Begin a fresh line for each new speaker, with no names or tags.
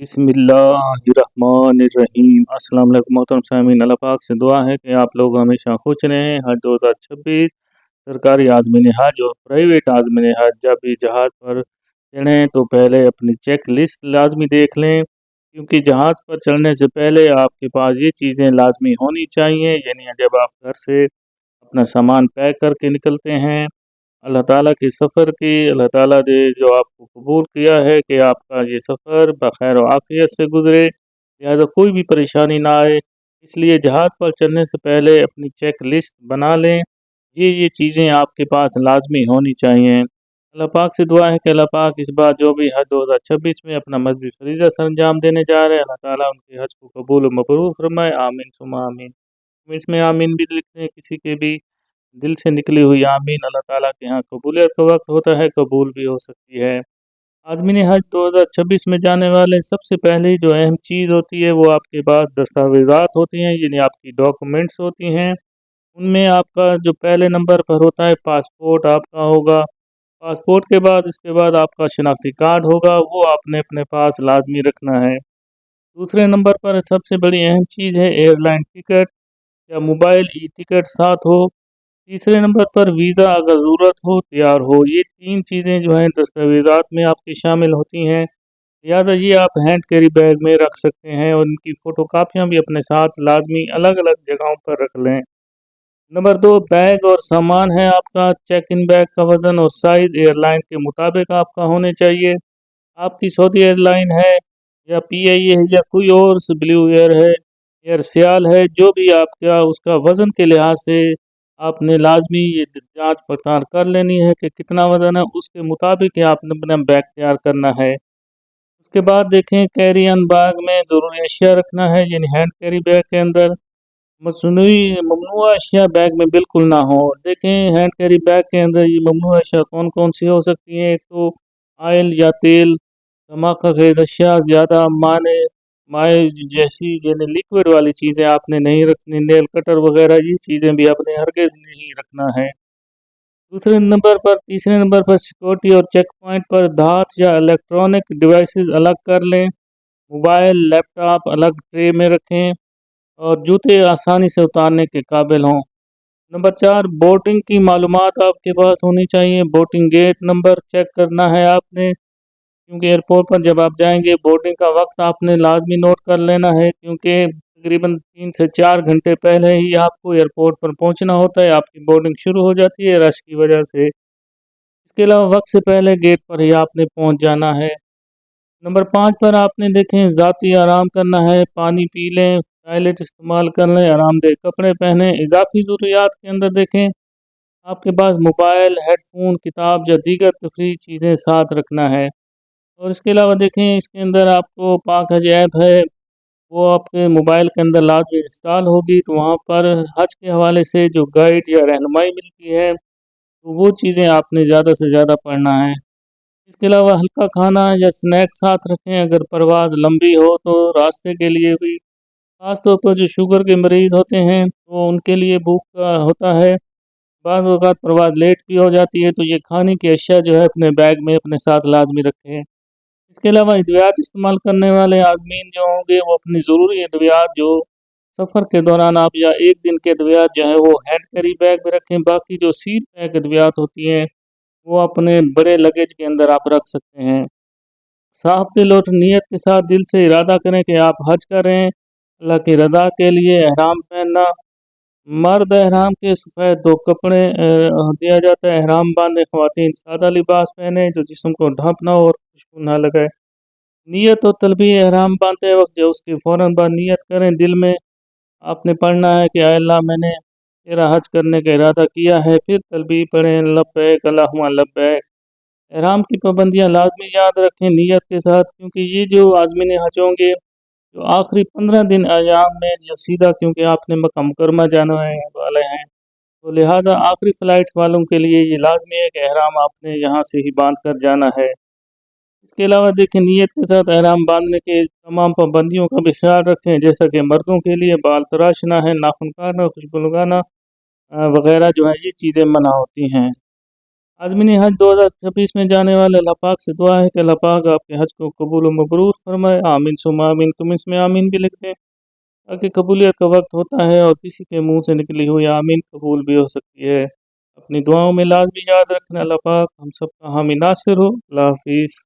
बिस्मिल्लाहिर्रहमानिर्रहीम। अस्सलाम वालेकुम मोहतरम सामीन। अल्लाह पाक से दुआ है कि आप लोग हमेशा खुश रहें। हज 2026 सरकारी आज़मीन हज और प्राइवेट आज़मीन हज जब भी जहाज़ पर चढ़ें तो पहले अपनी चेक लिस्ट लाजमी देख लें, क्योंकि जहाज़ पर चढ़ने से पहले आपके पास ये चीज़ें लाजमी होनी चाहिए। यानी जब आप घर से अपना सामान पैक करके निकलते हैं, अल्लाह ताला के सफ़र की अल्लाह ताला ने जो आपको कबूल किया है कि आपका ये सफ़र बखैर और आफियत से गुज़रे, लिहाजा कोई भी परेशानी ना आए। इसलिए जहाज़ पर चढ़ने से पहले अपनी चेक लिस्ट बना लें। ये चीज़ें आपके पास लाजमी होनी चाहिए। अल्लाह पाक से दुआ है कि अल्लाह पाक इस बार जो भी हज 2026 में अपना मजहबी फरीज़ा सर अंजाम देने जा रहे हैं, अल्लाह ताला उनके हज को कबूल व मबरूर फरमाए। आमीन सुम्मा आमीन। इसमें आमीन भी लिखते हैं, किसी के भी दिल से निकली हुई आमीन अल्लाह ताला के यहाँ कबूलियत का वक्त होता है, कबूल भी हो सकती है। आज़मीन हज 2026 में जाने वाले सबसे पहले जो अहम चीज़ होती है वो आपके पास दस्तावेज़ात होती हैं, यानी आपकी डॉक्यूमेंट्स होती हैं। उनमें आपका जो पहले नंबर पर होता है पासपोर्ट आपका होगा। पासपोर्ट के बाद इसके बाद आपका शनाख्ती कार्ड होगा, वो आपने अपने पास लाजमी रखना है। दूसरे नंबर पर सबसे बड़ी अहम चीज़ है एयरलाइन टिकट या मोबाइल ई टिकट साथ हो। तीसरे नंबर पर वीज़ा अगर ज़रूरत हो तैयार हो। ये तीन चीज़ें जो हैं दस्तावेज़ात में आपकी शामिल होती हैं, लिहाजा ये आप हैंड कैरी बैग में रख सकते हैं और इनकी फ़ोटो कापियाँ भी अपने साथ लाजमी अलग अलग जगहों पर रख लें। नंबर दो, बैग और सामान है आपका चेक इन बैग का वज़न और साइज़ एयरलाइन के मुताबिक आपका होने चाहिए। आपकी सऊदी एयरलाइन है या PIA है या कोई और ब्लू एयर है, एयर सियाल है, जो भी आपका उसका वज़न के लिहाज से आपने लाजमी ये जांच पड़ताल कर लेनी है कि कितना वज़न है, उसके मुताबिक ही आपने अपना बैग तैयार करना है। उसके बाद देखें कैरी ऑन बैग में ज़रूरी अशिया रखना है, यानी हैंड कैरी बैग के अंदर मसनूई ममनुआ अशिया बैग में बिल्कुल ना हो। देखें हैंड कैरी बैग के अंदर ये ममनुआ अशिया कौन कौन सी हो सकती हैं। एक तो ऑयल या तेल, धमाका खेज अशिया, ज़्यादा माने माए जैसी यानी लिक्विड वाली चीज़ें आपने नहीं रखनी। नेल कटर वगैरह ये चीज़ें भी आपने हरगिज़ नहीं रखना है। तीसरे नंबर पर सिक्योरिटी और चेक पॉइंट पर धात या इलेक्ट्रॉनिक डिवाइसेस अलग कर लें। मोबाइल लैपटॉप अलग ट्रे में रखें और जूते आसानी से उतारने के काबिल हों। नंबर 4, बोर्डिंग की मालूमात आपके पास होनी चाहिए। बोर्डिंग गेट नंबर चेक करना है आपने, क्योंकि एयरपोर्ट पर जब आप जाएंगे बोर्डिंग का वक्त आपने लाजमी नोट कर लेना है, क्योंकि तकरीबन 3 से 4 घंटे पहले ही आपको एयरपोर्ट पर पहुंचना होता है। आपकी बोर्डिंग शुरू हो जाती है रश की वजह से। इसके अलावा वक्त से पहले गेट पर ही आपने पहुंच जाना है। नंबर 5 पर आपने देखें ज़ाती आराम करना है, पानी पी लें, टॉयलेट इस्तेमाल कर लें, आरामदेह कपड़े पहनें। इजाफी ज़रूरियात के अंदर देखें आपके पास मोबाइल, हेडफोन, किताब या दीगर तफरीही चीज़ें साथ रखना है। और इसके अलावा देखें इसके अंदर आपको पाक हज ऐप है, वो आपके मोबाइल के अंदर लाजमी इंस्टॉल होगी, तो वहाँ पर हज के हवाले से जो गाइड या रहनुमाई मिलती है, तो वो चीज़ें आपने ज़्यादा से ज़्यादा पढ़ना है। इसके अलावा हल्का खाना या स्नैक साथ रखें, अगर परवाज़ लंबी हो तो रास्ते के लिए भी। ख़ास तौर पर जो शुगर के मरीज़ होते हैं तो उनके लिए भूख का होता है, बाज़ औक़ात परवाज़ लेट भी हो जाती है, तो ये खाने की अशिया जो है अपने बैग में अपने साथ लाजमी रखें। इसके अलावा अद्वियात इस्तेमाल करने वाले आज़मीन जो होंगे वो अपनी ज़रूरी अद्वियात जो सफ़र के दौरान आप या एक दिन के अद्वियात जो है वो हैंड कैरी बैग में रखें। बाकी जो सील पैक अद्वियात होती हैं वो अपने बड़े लगेज के अंदर आप रख सकते हैं। साफ दिल और नीयत के साथ दिल से इरादा करें कि आप हज कर रहे हैं अल्लाह की रज़ा के लिए। एहराम पहनना, मर्द एहराम के सफ़ेद 2 कपड़े दिया जाता है। एहराम बांधे ख़वातीन सादा लिबास पहने जो जिस्म को ढँप ना हो और खुशबू ना लगाए। नियत और तलबिया एहराम बांधते वक्त जो उसके फ़ौरन बाद नियत करें। दिल में आपने पढ़ना है कि आय अल्लाह मैंने तेरा हज करने का इरादा किया है। फिर तलबी पढ़ें लब्बैक अल्लाहुम्मा लब्बैक। एहराम की पाबंदियाँ लाजमी याद रखें नियत के साथ, क्योंकि ये जो आज़मीन हज होंगे जो आखिरी 15 दिन अयाम में जो सीधा, क्योंकि आपने मक्का मुकरमा जाना है वाले हैं, तो लिहाजा आखिरी फ़्लाइट वालों के लिए ये लाजमी है कि एहराम आपने यहाँ से ही बांध कर जाना है। इसके अलावा देखें नियत के साथ एहराम बांधने के तमाम पाबंदियों का भी ख्याल रखें, जैसा कि मर्दों के लिए बाल तराशना है, नाखून काटना, खुशबू लगाना वगैरह जो है ये चीज़ें मना होती हैं। आज़मीन हज 2026 में जाने वाले अल्लाह पाक से दुआ है कि अल्लाह पाक आपके हज को कबूल व मबरूर फरमाए। आमीन सुम्मा आमीन। कमेंट्स में आमीन भी लिख दें ताकि कबूलियत का वक्त होता है और किसी के मुंह से निकली हुई आमीन कबूल भी हो सकती है। अपनी दुआओं में लाजमी याद रखना। अल्लाह पाक हम सबका हामी नासिर हो। अल्लाह हाफिज़।